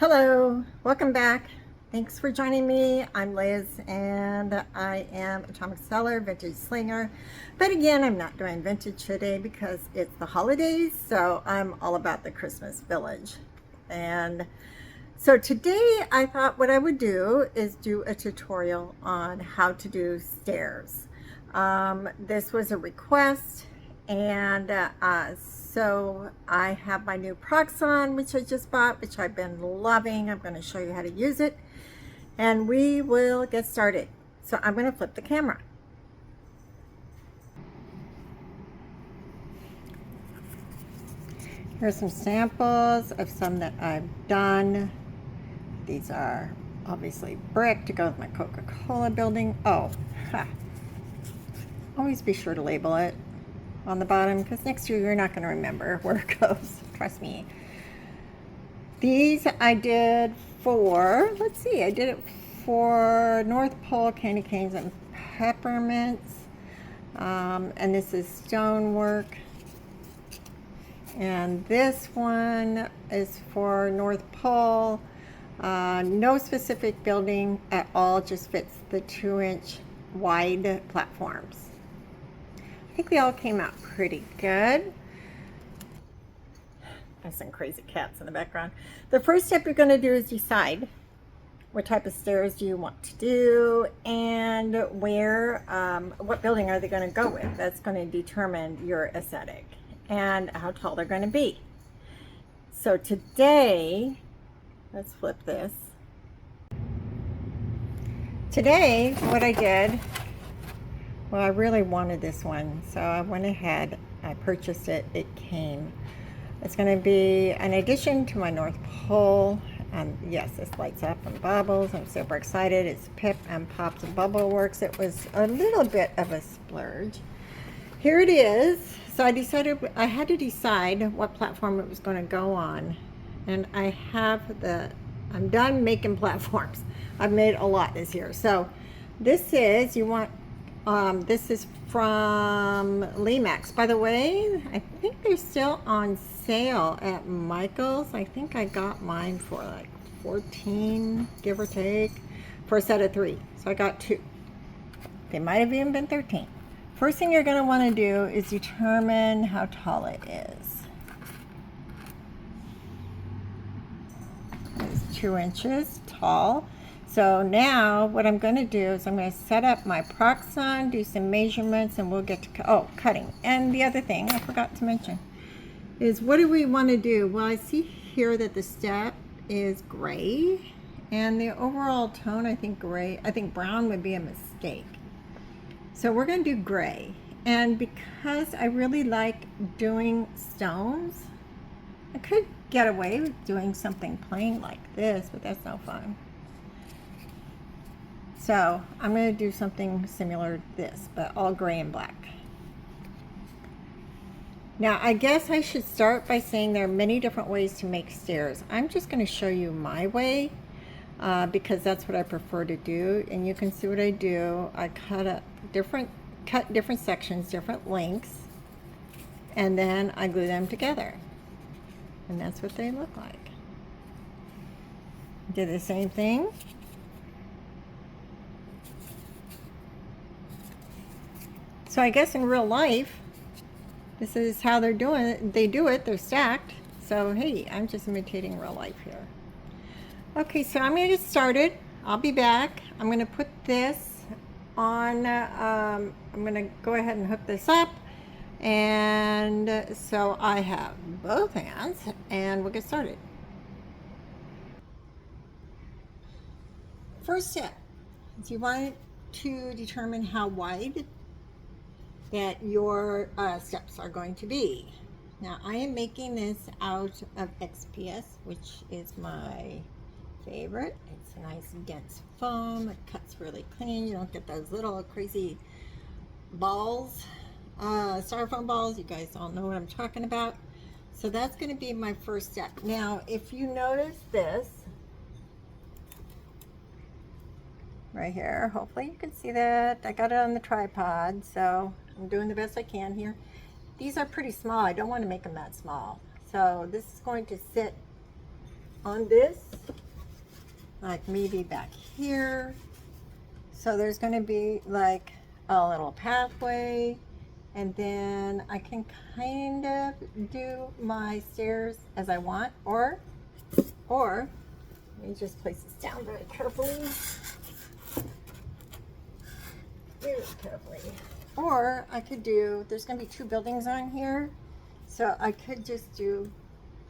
Hello, welcome back. Thanks for joining me. I'm Liz and I am Atomic Seller, Vintage Slinger. But again, I'm not doing vintage today because it's the holidays, so I'm all about the Christmas village. And so today I thought what I would do is do a tutorial on how to do stairs. This was a request, and so I have my new Proxon, which I just bought, which I've been loving. I'm going to show you how to use it, and we will get started. So I'm going to flip the camera. Here's some samples of some that I've done. These are obviously brick to go with my Coca-Cola building. Oh, always be sure to label it on the bottom, because next year you're not going to remember where it goes. Trust me. These I did for, let's see, I did it for North Pole candy canes and peppermints. And this is stonework. And this one is for North Pole. No specific building at all, just fits the 2-inch wide platforms. I think they all came out pretty good. There's some crazy cats in the background. The first step you're going to do is decide what type of stairs do you want to do, and where, what building are they going to go with. That's going to determine your aesthetic and how tall they're going to be. So today, let's flip this. Today, what I did, well, I really wanted this one, so I went ahead, I purchased it, it came. It's going to be an addition to my North Pole, and yes, this lights up and bubbles. I'm super excited. It's Pip and Pops and Bubble Works. It was a little bit of a splurge. Here it is. So I decided, I had to decide what platform it was going to go on, and I have I'm done making platforms. I've made a lot this year. So this is, this is from Lemax. By the way, I think they're still on sale at Michael's. I think I got mine for like $14, give or take, for a set of 3. So I got 2. They might have even been 13. First thing you're going to want to do is determine how tall it is. It's 2 inches tall. So now what I'm going to do is I'm going to set up my Proxon, do some measurements, and we'll get to, cutting. And the other thing I forgot to mention is, what do we want to do? Well, I see here that the step is gray, and the overall tone, I think brown would be a mistake. So we're going to do gray. And because I really like doing stones, I could get away with doing something plain like this, but that's no fun. So I'm going to do something similar to this, but all gray and black. Now, I guess I should start by saying there are many different ways to make stairs. I'm just going to show you my way, because that's what I prefer to do. And you can see what I do. I cut different sections, different lengths, and then I glue them together. And that's what they look like. Do the same thing. So I guess in real life, this is how they're doing it. They do it, they're stacked. So hey, I'm just imitating real life here. Okay, so I'm gonna get started. I'll be back. I'm gonna put this on, I'm gonna go ahead and hook this up. And so I have both hands, and we'll get started. First step is you want to determine how wide that your steps are going to be. Now, I am making this out of XPS, which is my favorite. It's a nice dense foam. It cuts really clean. You don't get those little crazy balls, styrofoam balls. You guys all know what I'm talking about. So that's going to be my first step. Now, if you notice this right here, hopefully you can see that. I got it on the tripod, so I'm doing the best I can here. These are pretty small. I don't want to make them that small. So this is going to sit on this, like maybe back here. So there's going to be like a little pathway, and then I can kind of do my stairs as I want, or let me just place this down very carefully. Very carefully. Or I could do, there's going to be 2 buildings on here, so I could just do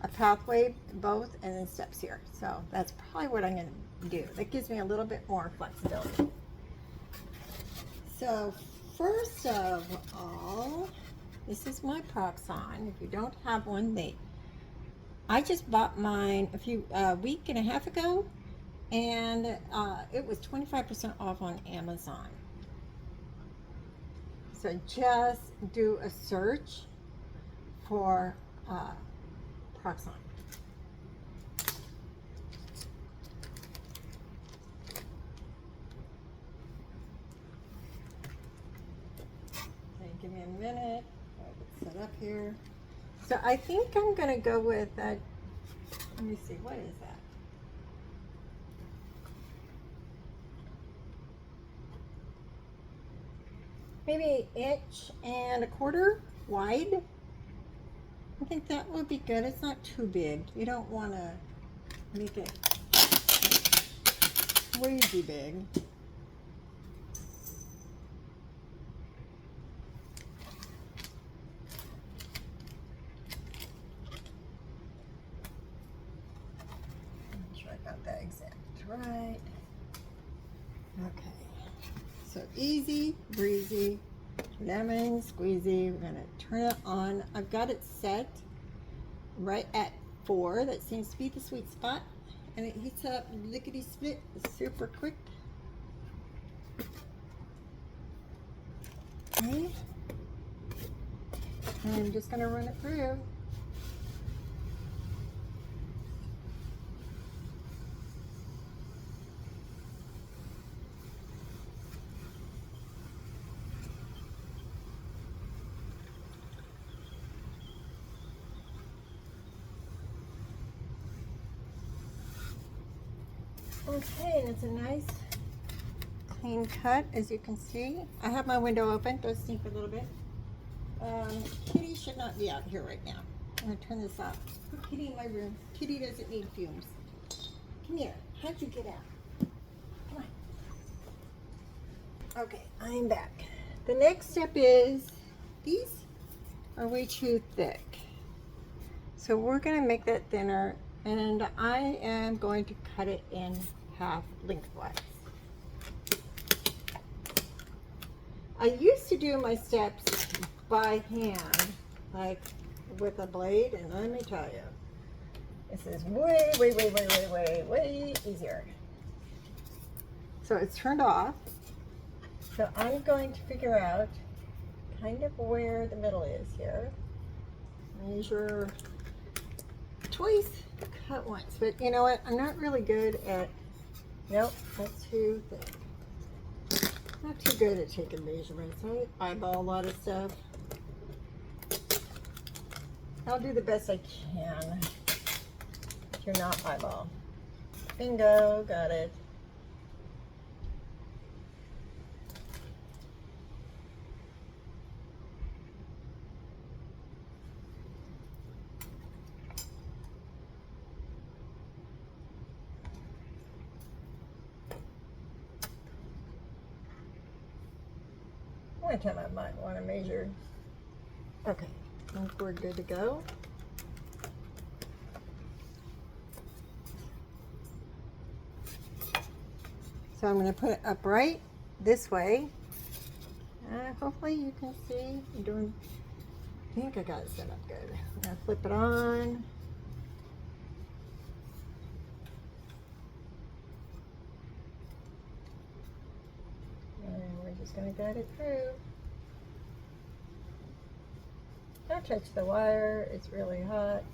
a pathway both and then steps here. So that's probably what I'm going to do. That gives me a little bit more flexibility. So first of all, this is my Proxon. If you don't have one, I just bought mine a week and a half ago, and it was 25% off on Amazon. So just do a search for Proxon. Okay, give me a minute. I'll get set up here. So I think I'm gonna go with that. Let me see, what is that? Maybe 1.25 inches wide. I think that would be good. It's not too big. You don't want to make it way too big. Make sure I got that exact right. Okay. So easy, breezy, lemon squeezy. We're gonna turn it on. I've got it set right at 4. That seems to be the sweet spot. And it heats up lickety split super quick. Okay. And I'm just gonna run it through. Okay, and it's a nice clean cut, as you can see. I have my window open, does stink a little bit. Kitty should not be out here right now. I'm gonna turn this off. Put Kitty in my room. Kitty doesn't need fumes. Come here, how'd you get out? Come on. Okay, I'm back. The next step is, these are way too thick. So we're gonna make that thinner, and I am going to cut it in half lengthwise. I used to do my steps by hand, like with a blade, and let me tell you, this is way easier. So it's turned off. So I'm going to figure out kind of where the middle is here. Measure twice, cut once. But you know what? I'm not really good at, nope, that's too thick. Not too good at taking measurements. I eyeball a lot of stuff. I'll do the best I can. Do not eyeball. Bingo, got it. One time I might want to measure. Okay, I think we're good to go. So I'm going to put it upright this way. Hopefully you can see. I think I got it set up good. I'm going to flip it on. And we're just going to guide it through. Don't touch the wire, it's really hot.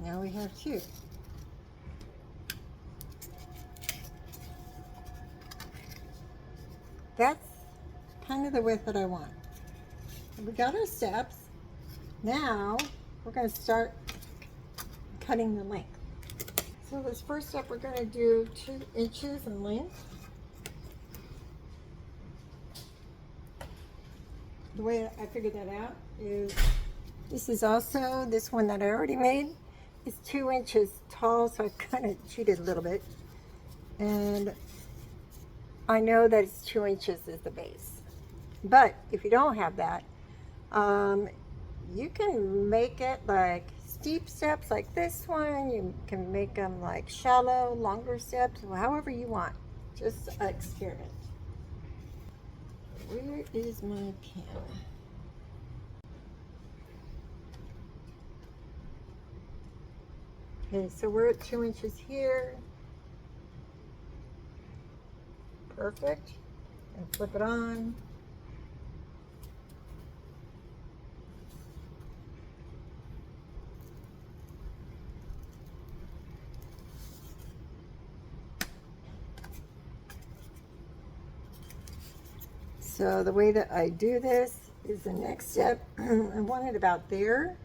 Now we have 2. that's kind of the width that I want. We got our steps. Now we're going to start cutting the length. So this first step, we're going to do 2 inches in length. The way I figured that out is, this is also, this one that I already made is 2 inches tall, so I kind of cheated a little bit. And I know that it's 2 inches is the base. But if you don't have that, you can make it like steep steps like this one. You can make them like shallow, longer steps, however you want. Just experiment. Where is my pen? Okay, so we're at 2 inches here. Perfect. And flip it on. So the way that I do this is the next step. I want it about there.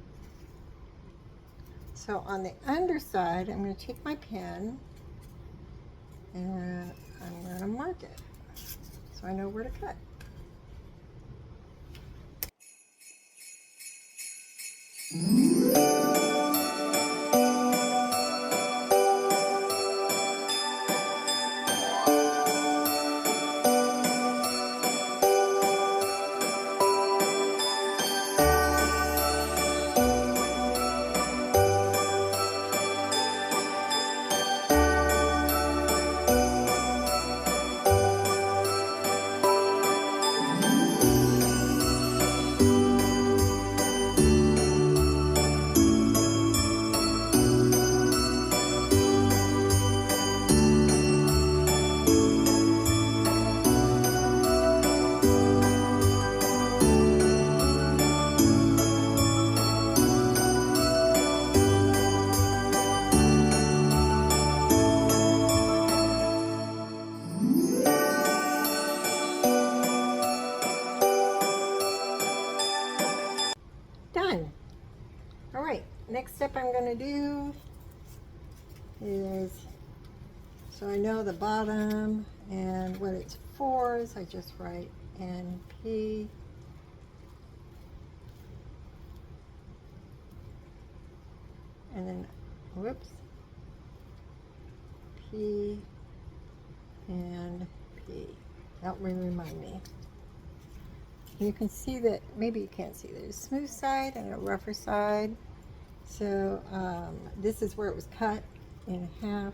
So on the underside, I'm going to take my pen and I'm going to mark it so I know where to cut. Done. All right, next step I'm going to do is, so I know the bottom and what it's for, is I just write NP. And then, whoops, P and P. That will remind me. You can see that, maybe you can't see, there's a smooth side and a rougher side. So this is where it was cut in half.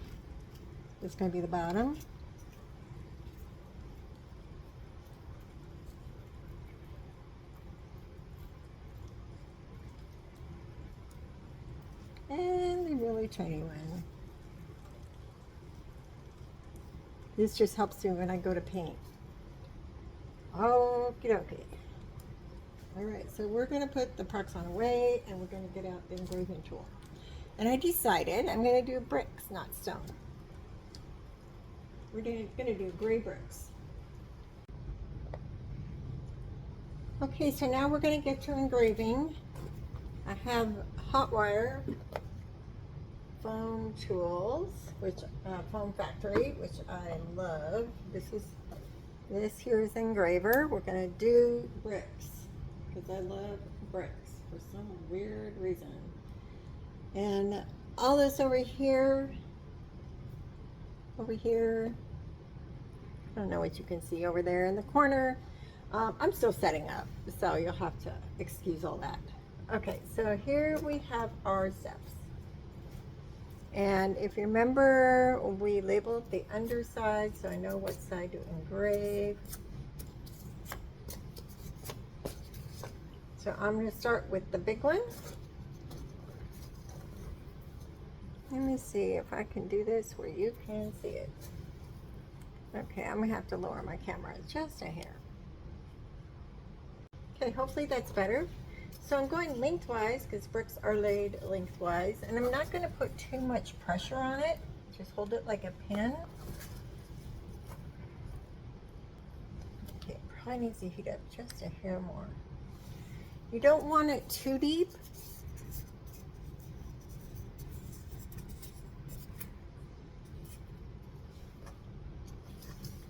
It's going to be the bottom. And the really tiny one. This just helps me when I go to paint. Okie dokie. Alright, so we're going to put the Proxon away and we're going to get out the engraving tool. And I decided I'm going to do bricks, not stone. We're going to do gray bricks. Okay, so now we're going to get to engraving. I have hot wire foam tools, which Foam Factory, which I love. This here is engraver. We're going to do bricks because I love bricks for some weird reason. And all this over here, I don't know what you can see over there in the corner. I'm still setting up, so you'll have to excuse all that. Okay, so here we have our steps. And if you remember, we labeled the underside, so I know what side to engrave. So I'm going to start with the big one. Let me see if I can do this where you can see it. Okay, I'm going to have to lower my camera just a hair. Okay, hopefully that's better. So I'm going lengthwise because bricks are laid lengthwise, and I'm not going to put too much pressure on it. Just hold it like a pin. probably needs to heat up just a hair more. You don't want it too deep.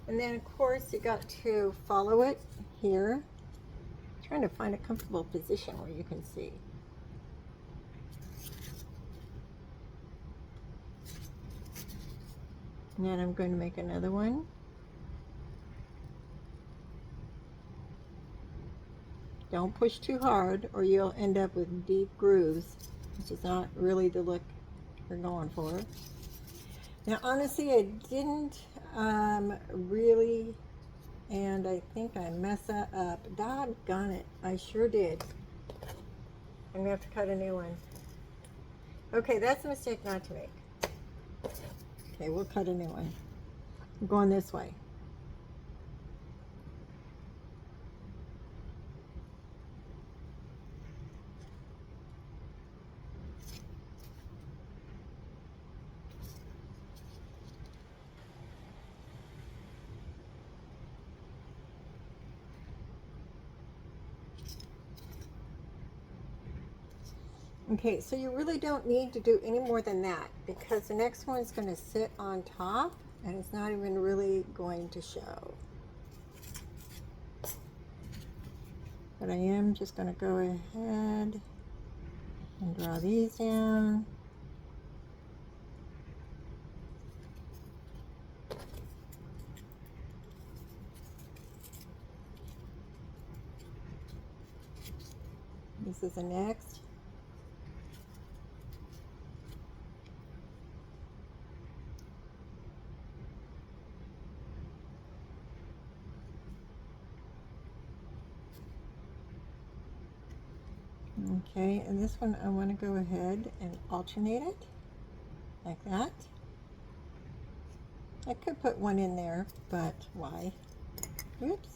And then of course you got to follow it here. I'm trying to find a comfortable position where you can see. And then I'm going to make another one. Don't push too hard or you'll end up with deep grooves, which is not really the look you're going for. Now honestly, I didn't really, and I think I messed that up. Doggone it, I sure did. I'm gonna have to cut a new one. Okay, that's a mistake not to make. Okay, we'll cut a new one. I'm going this way. Okay, so you really don't need to do any more than that because the next one is going to sit on top and it's not even really going to show. But I am just going to go ahead and draw these down. This is the next. Okay, and this one I want to go ahead and alternate it like that. I could put one in there, but why? Oops.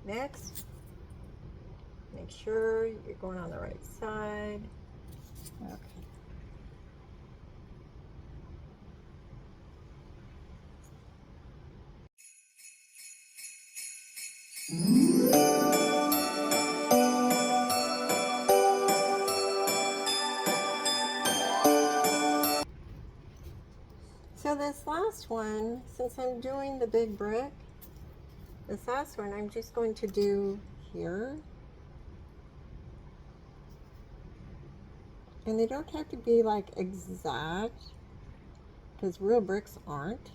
Next, make sure you're going on the right side. Okay. So this last one, since I'm doing the big brick, this last one I'm just going to do here. And they don't have to be like exact, because real bricks aren't.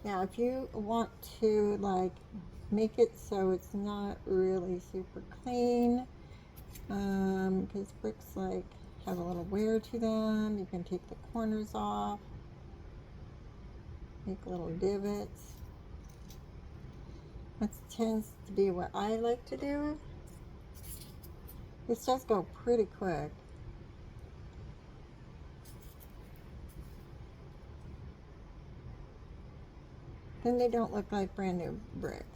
Now if you want to like make it so it's not really super clean, because bricks like have a little wear to them, you can take the corners off, make little divots. That tends to be what I like to do. This does go pretty quick. Then they don't look like brand new bricks.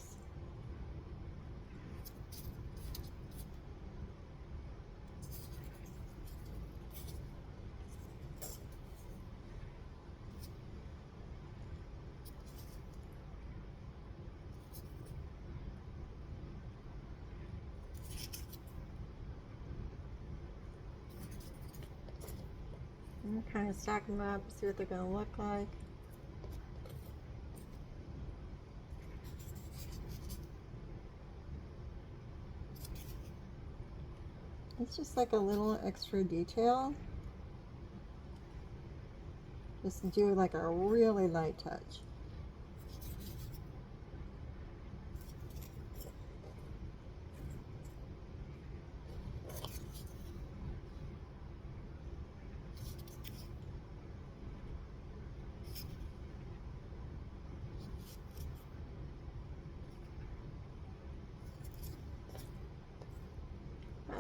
I'm kind of stack them up, see what they're going to look like. It's just like a little extra detail. Just do like a really light touch.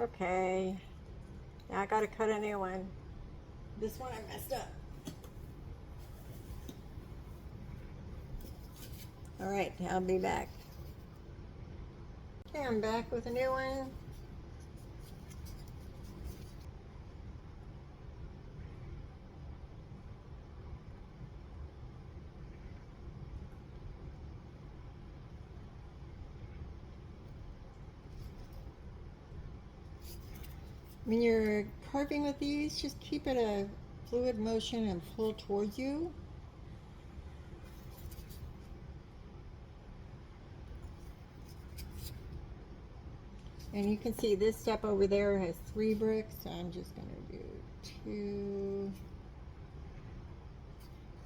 Okay, now I gotta cut a new one. This one I messed up. All right, I'll be back. Okay, I'm back with a new one. When you're carving with these, just keep it a fluid motion and pull towards you. And you can see this step over there has 3 bricks, so I'm just going to do 2.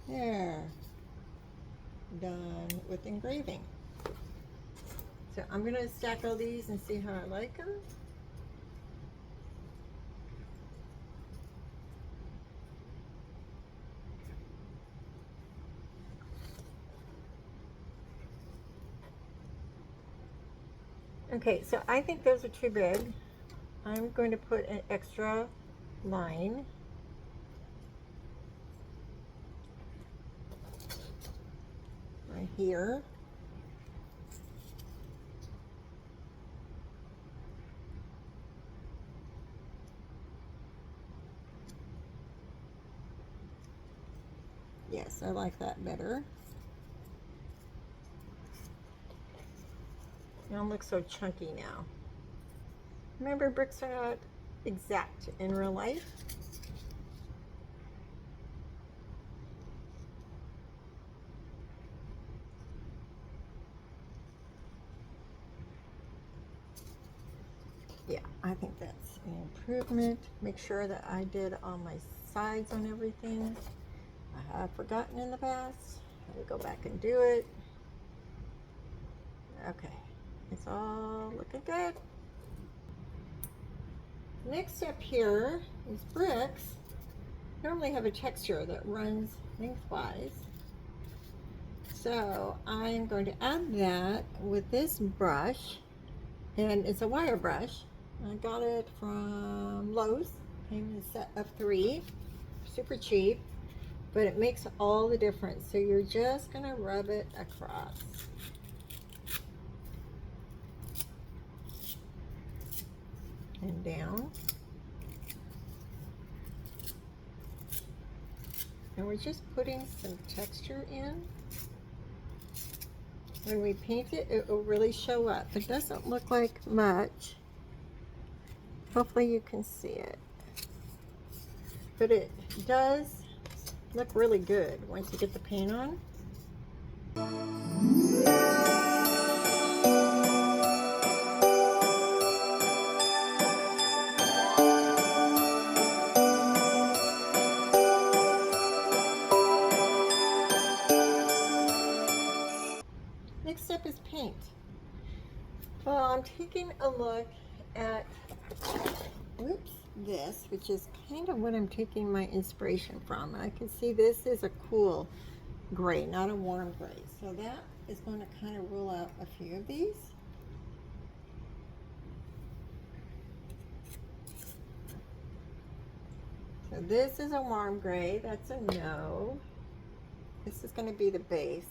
There. Done with engraving. So I'm going to stack all these and see how I like them. Okay, so I think those are too big. I'm going to put an extra line. Right here. Yes, I like that better. They don't look so chunky now. Remember, bricks are not exact in real life. Yeah, I think that's an improvement. Make sure that I did all my sides on everything. I have forgotten in the past. I will go back and do it. Okay, it's all looking good. Next step here is bricks. Normally have a texture that runs lengthwise. So I'm going to add that with this brush, and it's a wire brush. I got it from Lowe's. Came in a set of 3, super cheap, but it makes all the difference. So you're just gonna rub it across. And down. And we're just putting some texture in. When we paint it, it will really show up. It doesn't look like much. Hopefully you can see it. But it does look really good once you get the paint on. Next step is paint. Well, I'm taking a look at, this, which is kind of what I'm taking my inspiration from. I can see this is a cool gray, not a warm gray. So that is going to kind of rule out a few of these. So this is a warm gray, that's a no. This is going to be the base.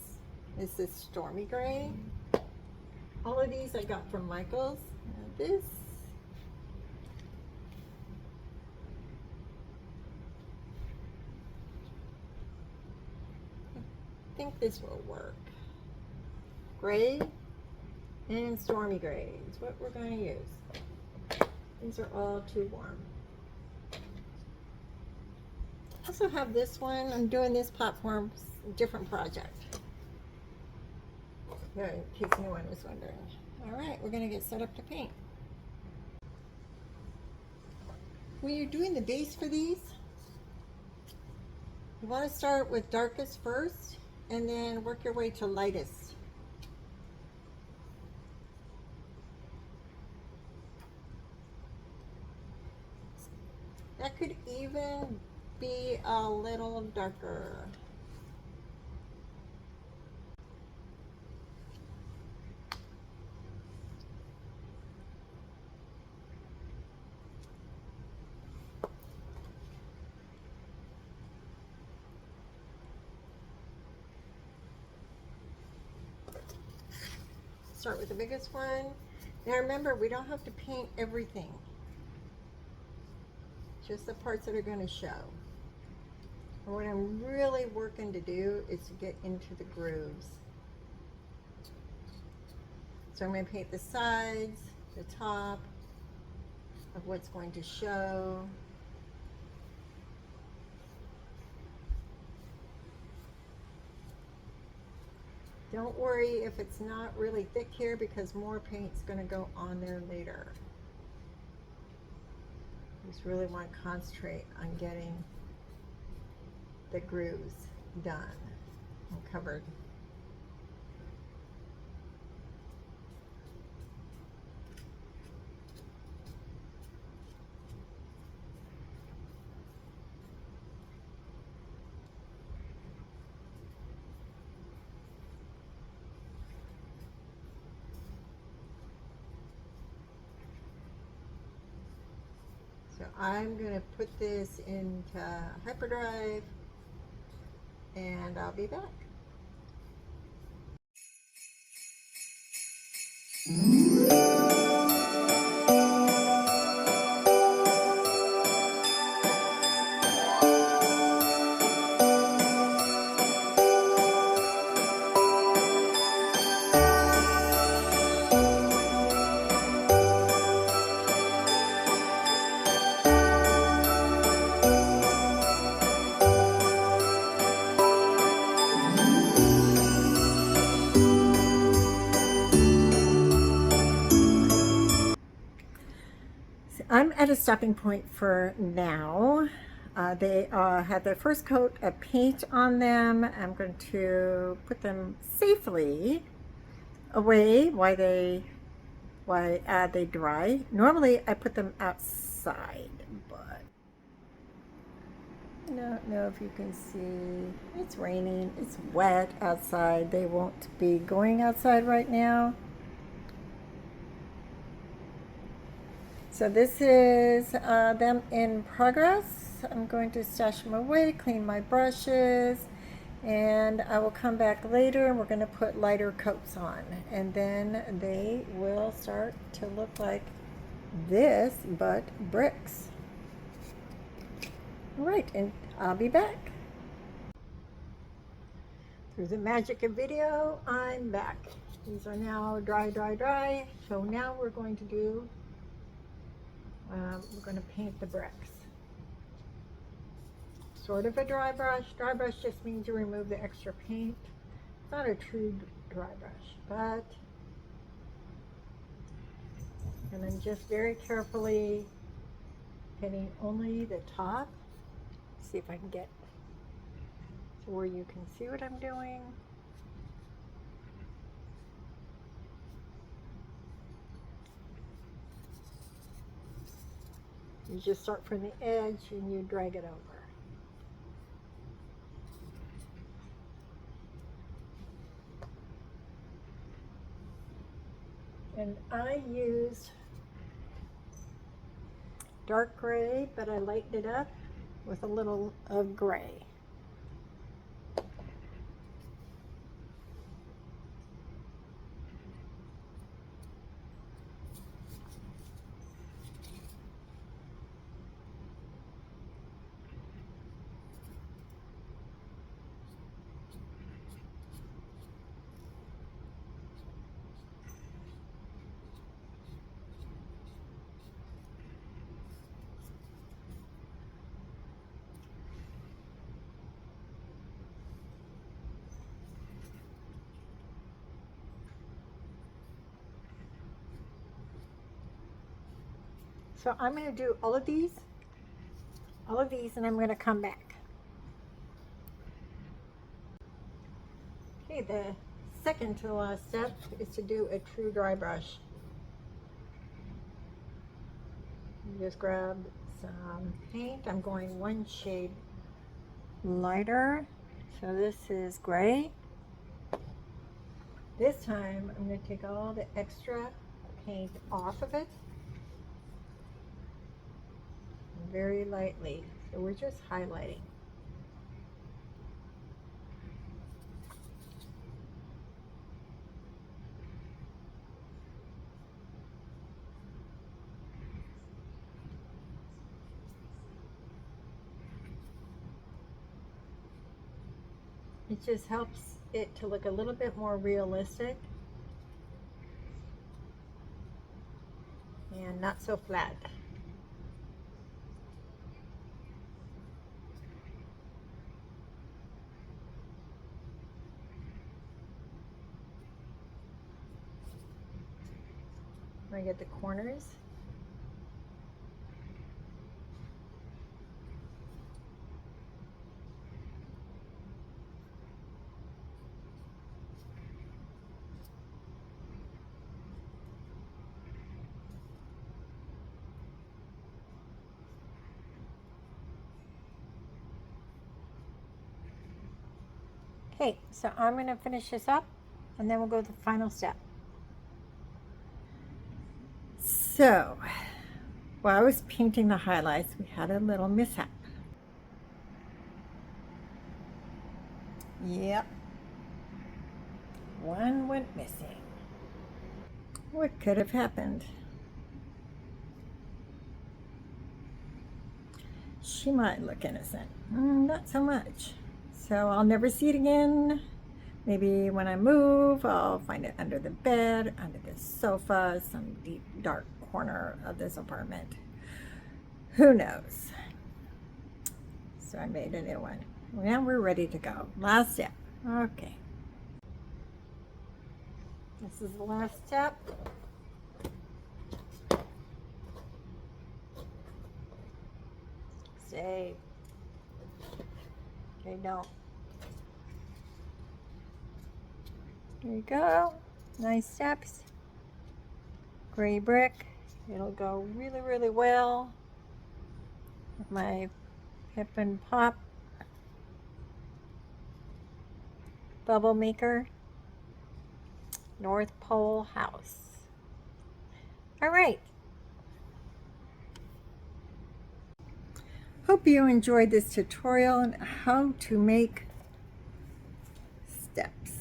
This is stormy gray. All of these I got from Michael's. Now this, I think this will work. Gray and stormy gray is what we're going to use. These are all too warm. I also have this one. I'm doing this platform, different project. In case anyone was wondering. All right, we're going to get set up to paint. When you're doing the base for these, you want to start with darkest first and then work your way to lightest. That could even be a little darker. Start with the biggest one, Now remember, we don't have to paint everything, just the parts that are going to show. And what I'm really working to do is to get into the grooves. So I'm going to paint the sides, the top of what's going to show. Don't worry if it's not really thick here, because more paint's going to go on there later. Just really want to concentrate on getting the grooves done and covered. So I'm going to put this into hyperdrive and I'll be back. I'm at a stopping point for now. They had their first coat of paint on them. I'm going to put them safely away while they dry. Normally I put them outside, but I don't know if you can see. It's raining, it's wet outside. They won't be going outside right now. So this is them in progress. I'm going to stash them away, clean my brushes, and I will come back later and we're going to put lighter coats on. And then they will start to look like this, but bricks. All right, and I'll be back. Through the magic of video, I'm back. These are now dry, dry, dry. So now we're going to do we're going to paint the bricks. Sort of a dry brush. Dry brush just means you remove the extra paint. It's not a true dry brush, but and I'm just very carefully hitting only the top. See if I can get to where you can see what I'm doing. You just start from the edge and you drag it over. And I used dark gray, but I lightened it up with a little of gray. So I'm going to do all of these, and I'm going to come back. Okay, the second to the last step is to do a true dry brush. You just grab some paint. I'm going one shade lighter. So this is gray. This time I'm going to take all the extra paint off of it. Very lightly. So we're just highlighting. It just helps it to look a little bit more realistic and not so flat. I get the corners. Okay, so I'm going to finish this up and then we'll go to the final step. So, while I was painting the highlights, we had a little mishap. Yep. One went missing. What could have happened? She might look innocent. Not so much. So I'll never see it again. Maybe when I move, I'll find it under the bed, under the sofa, some deep, dark corner of this apartment. Who knows? So I made a new one. Now we're ready to go. Last step. Okay. This is the last step. Save. Okay, don't. There you go. Nice steps. Gray brick. It'll go really, really well with my Pip and Pop bubble maker. North Pole house. All right. Hope you enjoyed this tutorial on how to make steps.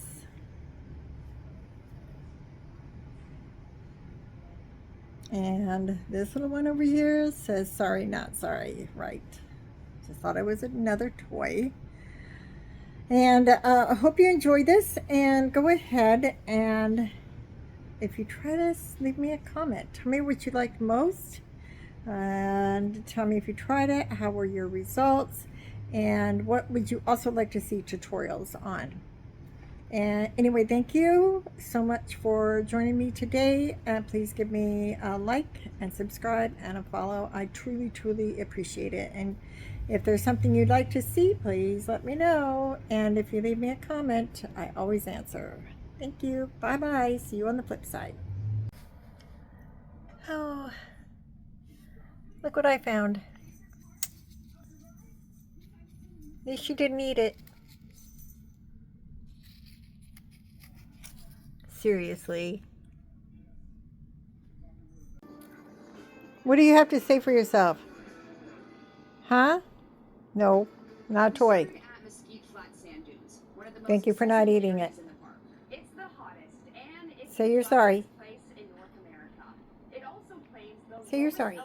And this little one over here says sorry, not sorry, right? Just thought it was another toy. And I hope you enjoyed this, and go ahead and if you try this, leave me a comment. Tell me what you liked most, and tell me if you tried it, how were your results, and what would you also like to see tutorials on. And anyway, thank you so much for joining me today. Please give me a like and subscribe and a follow. I truly, truly appreciate it. And if there's something you'd like to see, please let me know. And if you leave me a comment, I always answer. Thank you. Bye-bye. See you on the flip side. Oh, look what I found. At least you didn't eat it. Seriously. What do you have to say for yourself? Huh? No, not a toy. Thank you for not eating it. Say you're sorry. Say you're sorry.